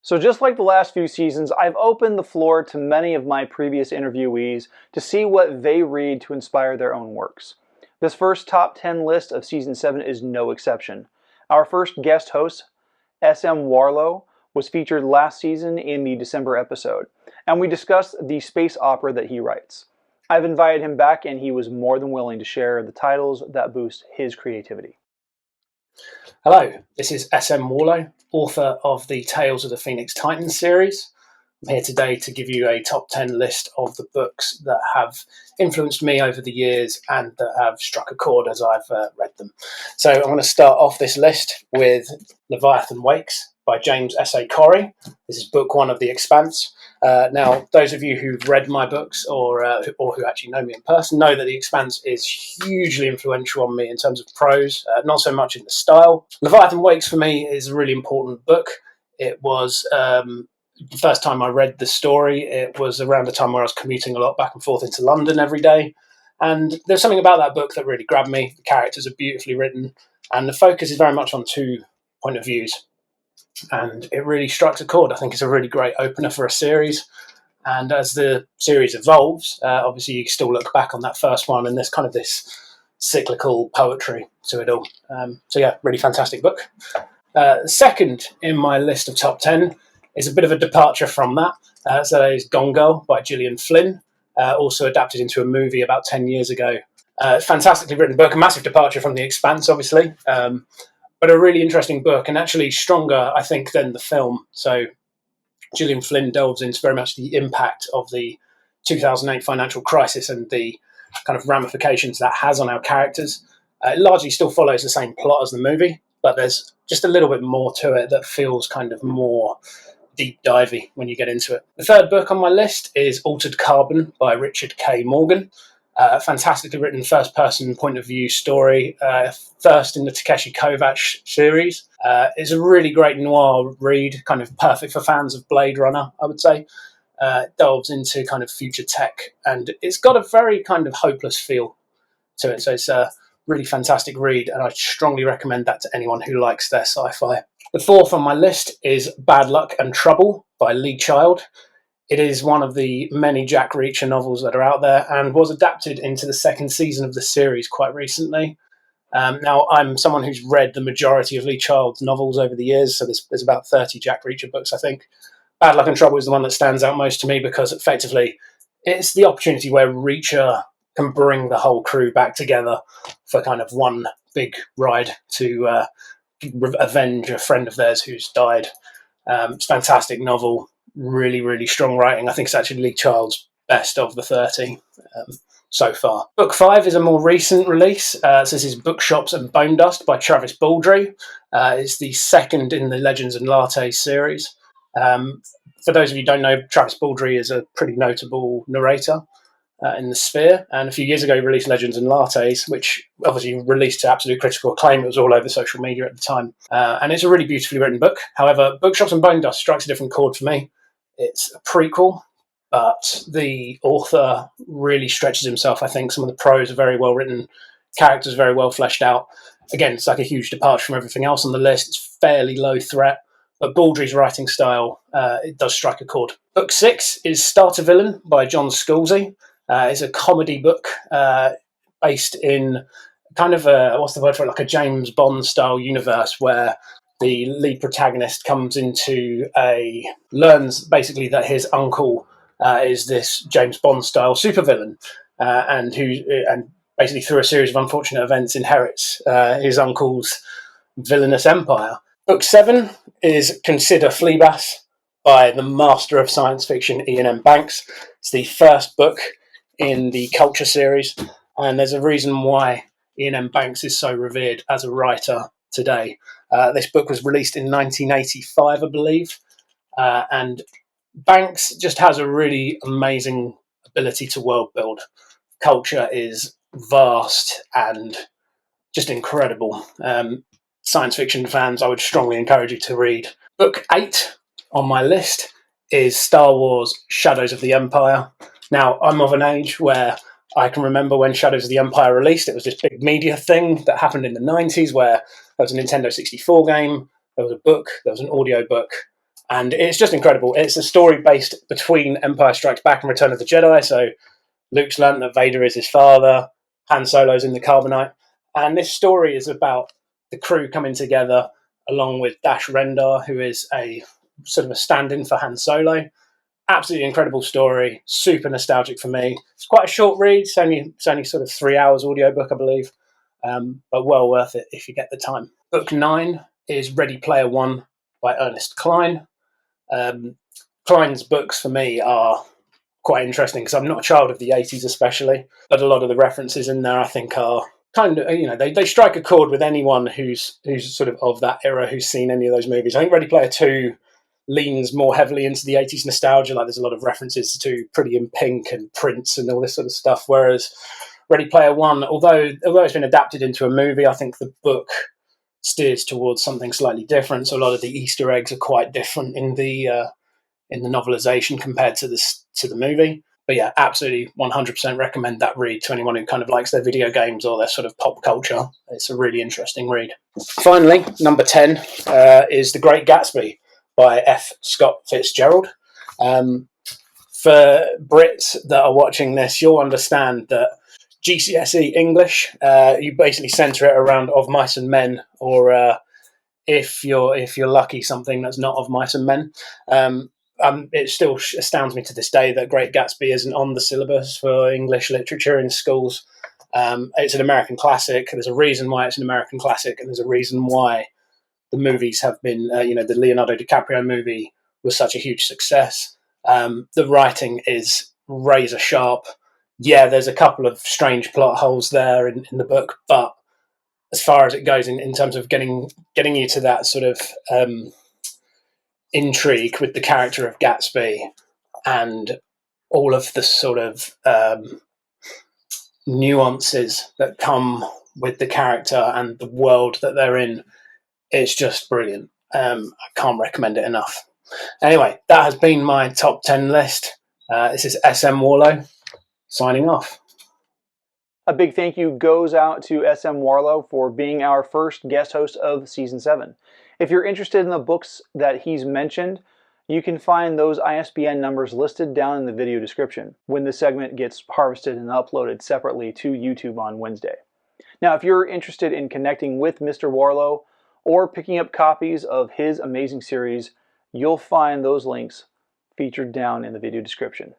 So just like the last few seasons, I've opened the floor to many of my previous interviewees to see what they read to inspire their own works. This first top 10 list of season 7 is no exception. Our first guest host, SM Warlow, was featured last season in the December episode, and we discussed the space opera that he writes. I've invited him back, and he was more than willing to share the titles that boost his creativity. Hello, this is SM Warlow, author of the Tales of the Phoenix Titans series. I'm here today to give you a top 10 list of the books that have influenced me over the years and that have struck a chord as I've read them. So I'm going to start off this list with Leviathan Wakes by James S.A. Corey. This is book 1 of The Expanse. Now, those of you who've read my books or who actually know me in person know that The Expanse is hugely influential on me in terms of prose, not so much in the style. Leviathan Wakes for me is a really important book. It was the first time I read the story, it was around the time where I was commuting a lot back and forth into London every day. And there's something about that book that really grabbed me. The characters are beautifully written, and the focus is very much on 2 point of views. And it really strikes a chord. I think it's a really great opener for a series. And as the series evolves, obviously you still look back on that first one, and there's kind of this cyclical poetry to it all. So yeah, really fantastic book. Second in my list of top 10 is a bit of a departure from that. So it's Gone Girl by Gillian Flynn, also adapted into a movie about 10 years ago. Fantastically written book, a massive departure from The Expanse, obviously, but a really interesting book, and actually stronger, I think, than the film. So Gillian Flynn delves into very much the impact of the 2008 financial crisis and the kind of ramifications that has on our characters. It largely still follows the same plot as the movie, but there's just a little bit more to it that feels kind of more deep divey when you get into it. The third book on my list is Altered Carbon by Richard K. Morgan. Fantastically written first-person point of view story, first in the Takeshi Kovacs series. It's a really great noir read, kind of perfect for fans of Blade Runner, I would say. It delves into kind of future tech, and it's got a very kind of hopeless feel to it. So it's a really fantastic read, and I strongly recommend that to anyone who likes their sci-fi. The fourth on my list is Bad Luck and Trouble by Lee Child. It is one of the many Jack Reacher novels that are out there and was adapted into the 2nd season of the series quite recently. Now, I'm someone who's read the majority of Lee Child's novels over the years, so there's about 30 Jack Reacher books, I think. Bad Luck and Trouble is the one that stands out most to me because effectively it's the opportunity where Reacher can bring the whole crew back together for kind of one big ride to avenge a friend of theirs who's died. It's a fantastic novel, really, really strong writing. I think it's actually Lee Child's best of the 30 so far. Book 5 is a more recent release. So this is Bookshops and Bonedust by Travis Baldree. It's the 2nd in the Legends and Lattes series. For those of you who don't know, Travis Baldree is a pretty notable narrator in the sphere, and a few years ago he released Legends and Lattes, which obviously released to absolute critical acclaim. It was all over social media at the time, and it's a really beautifully written book. However, Bookshops and Bonedust strikes a different chord for me. It's a prequel, but the author really stretches himself. I think some of the prose are very well written, characters very well fleshed out. Again, it's like a huge departure from everything else on the list. It's fairly low threat, but Baldree's writing style, it does strike a chord. Book 6 is Starter Villain by John Scalzi. It's a comedy book based in kind of what's the word for it, like a James Bond style universe where the lead protagonist learns basically that his uncle is this James Bond style supervillain, and basically through a series of unfortunate events inherits his uncle's villainous empire. Book 7 is Consider Phlebas by the master of science fiction, Iain M. Banks. It's the first book in the Culture series, and there's a reason why Iain M. Banks is so revered as a writer today. This book was released in 1985, I believe, and Banks just has a really amazing ability to world build. Culture is vast and just incredible. Science fiction fans, I would strongly encourage you to read. Book 8 on my list is Star Wars Shadows of the Empire. Now, I'm of an age where I can remember when Shadows of the Empire released. It was this big media thing that happened in the 90s where there was a Nintendo 64 game, there was a book, there was an audio book, And it's just incredible. It's a story based between Empire Strikes Back and Return of the Jedi. So Luke's learned that Vader is his father, Han Solo's in the Carbonite. And this story is about the crew coming together along with Dash Rendar, who is a sort of a stand-in for Han Solo. Absolutely incredible story, super nostalgic for me. It's quite a short read, it's only sort of 3 hours audiobook, I believe, but well worth it if you get the time. Book 9 is Ready Player One by Ernest Cline. Cline's books for me are quite interesting because I'm not a child of the 80s especially, but a lot of the references in there I think are kind of, they strike a chord with anyone who's sort of that era, who's seen any of those movies. I think Ready Player 2 leans more heavily into the 80s nostalgia, like there's a lot of references to Pretty in Pink and Prince and all this sort of stuff, whereas Ready Player One, although it's been adapted into a movie, I think the book steers towards something slightly different. So a lot of the Easter eggs are quite different in the novelization compared to the movie. But yeah, absolutely 100% recommend that read to anyone who kind of likes their video games or their sort of pop culture. It's a really interesting read. Finally, number 10 is The Great Gatsby by F. Scott Fitzgerald. For Brits that are watching this, you'll understand that GCSE English, you basically centre it around Of Mice and Men, or if you're lucky, something that's not Of Mice and Men. It still astounds me to this day that Great Gatsby isn't on the syllabus for English literature in schools. It's an American classic. There's a reason why it's an American classic, and there's a reason why the movies have been, the Leonardo DiCaprio movie was such a huge success. The writing is razor sharp. Yeah, there's a couple of strange plot holes there in the book, but as far as it goes in terms of getting you to that sort of intrigue with the character of Gatsby and all of the sort of nuances that come with the character and the world that they're in, it's just brilliant. I can't recommend it enough. Anyway, that has been my top 10 list. This is SM Warlow signing off. A big thank you goes out to SM Warlow for being our first guest host of Season 7. If you're interested in the books that he's mentioned, you can find those ISBN numbers listed down in the video description when the segment gets harvested and uploaded separately to YouTube on Wednesday. Now, if you're interested in connecting with Mr. Warlow or picking up copies of his amazing series, you'll find those links featured down in the video description.